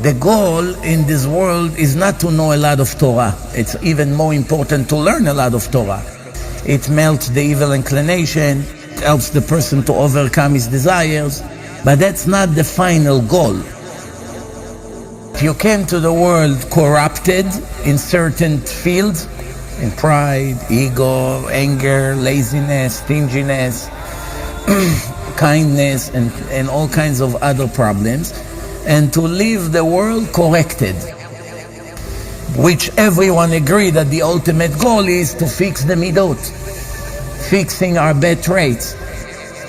The goal in this world is not to know a lot of Torah. It's even more important to learn a lot of Torah. It melts the evil inclination, it helps the person to overcome his desires, but that's not the final goal. You came to the world corrupted in certain fields, in pride, ego, anger, laziness, stinginess, kindness, and all kinds of other problems, and to leave the world corrected, which everyone agree that the ultimate goal is to fix the midot, fixing our bad traits.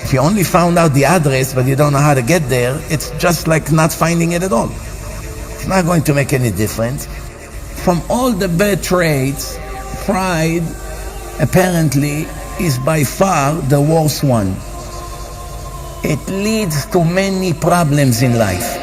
If you only found out the address but you don't know how to get there, it's just like not finding it at all. It's not going to make any difference. From all the bad traits, pride apparently is by far the worst one. It leads to many problems in life.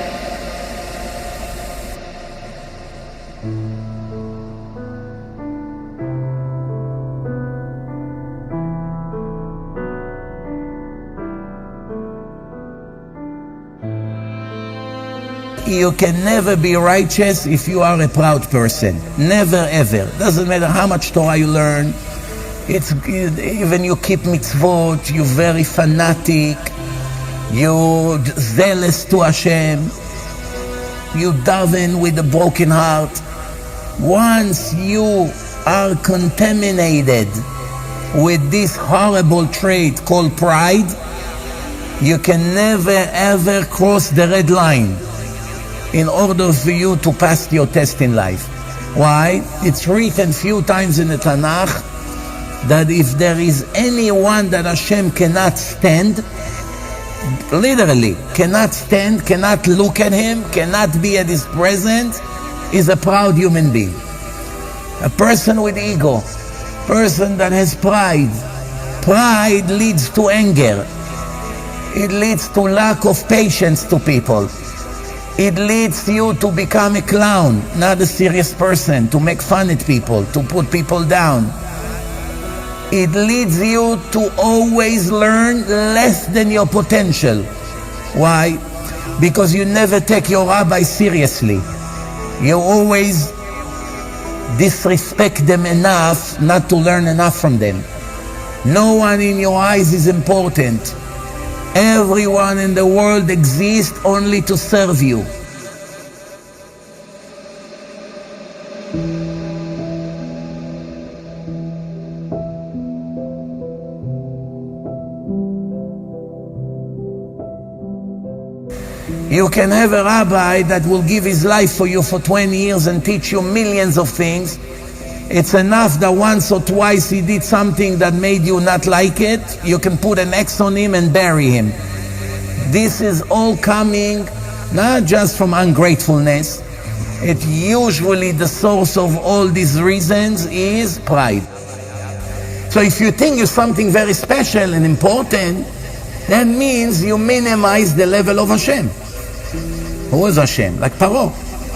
You can never be righteous if you are a proud person. Never ever. Doesn't matter how much Torah you learn. Even you keep mitzvot, you're very fanatic, you're zealous to Hashem, you daven with a broken heart. Once you are contaminated with this horrible trait called pride, you can never ever cross the red line in order for you to pass your test in life. Why? It's written few times in the Tanakh that if there is anyone that Hashem cannot stand, literally cannot stand, cannot look at him, cannot be at his presence, is a proud human being. A person with ego, person that has pride. Pride leads to anger. It leads to lack of patience to people. It leads you to become a clown, not a serious person, to make fun at people, to put people down. It leads you to always learn less than your potential. Why? Because you never take your rabbi seriously. You always disrespect them enough not to learn enough from them. No one in your eyes is important. Everyone in the world exists only to serve you. You can have a rabbi that will give his life for you for 20 years and teach you millions of things. It's enough that once or twice he did something that made you not like it, you can put an X on him and bury him. This is all coming not just from ungratefulness. It usually the source of all these reasons is pride. So if you think you're something very special and important, that means you minimize the level of Hashem. Who is Hashem? Like Paro.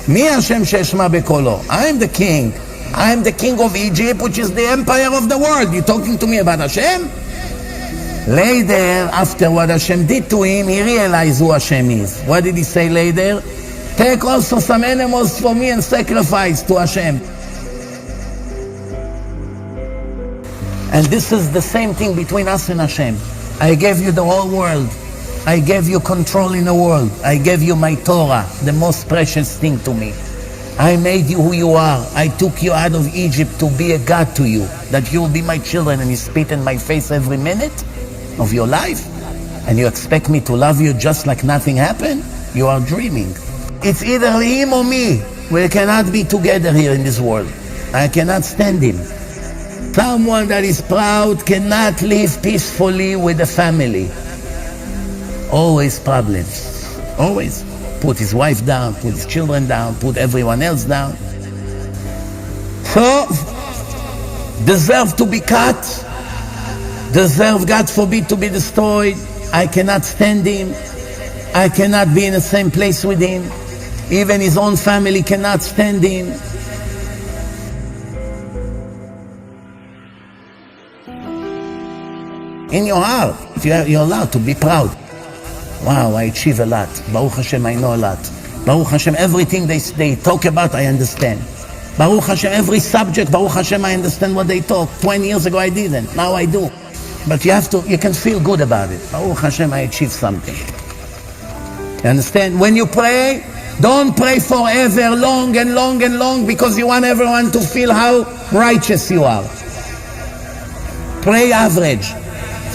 Mi Hashem she'eshma bekolo. I am the king. I am the king of Egypt, which is the empire of the world. You're talking to me about Hashem? Later, after what Hashem did to him, he realized who Hashem is. What did he say later? Take also some animals for me and sacrifice to Hashem. And this is the same thing between us and Hashem. I gave you the whole world. I gave you control in the world. I gave you my Torah, the most precious thing to me. I made you who you are. I took you out of Egypt to be a God to you, that you will be my children, and you spit in my face every minute of your life, and you expect me to love you just like nothing happened? You are dreaming. It's either him or me. We cannot be together here in this world. I cannot stand him. Someone that is proud cannot live peacefully with a family. Always problems. Always. Put his wife down, put his children down, put everyone else down. So, deserve to be cut, deserve, God forbid, to be destroyed. I cannot stand him. I cannot be in the same place with him. Even his own family cannot stand him. In your heart, you're allowed to be proud. Wow, I achieve a lot. Baruch Hashem, I know a lot. Baruch Hashem, everything they talk about, I understand. Baruch Hashem, every subject, Baruch Hashem, I understand what they talk. 20 years ago I didn't, now I do. But you can feel good about it. Baruch Hashem, I achieved something. You understand? When you pray, don't pray forever, long and long and long, because you want everyone to feel how righteous you are. Pray average,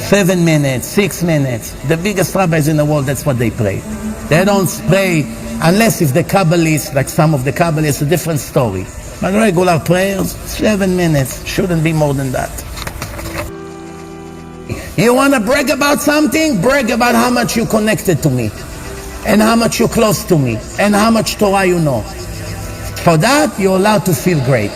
7 minutes, 6 minutes. The biggest rabbis in the world, that's what they pray. They don't pray, unless if the Kabbalists, like some of the Kabbalists, a different story. But regular prayers, 7 minutes, shouldn't be more than that. You want to brag about something? Brag about how much you connected to me, and how much you're close to me, and how much Torah you know. For that, you're allowed to feel great.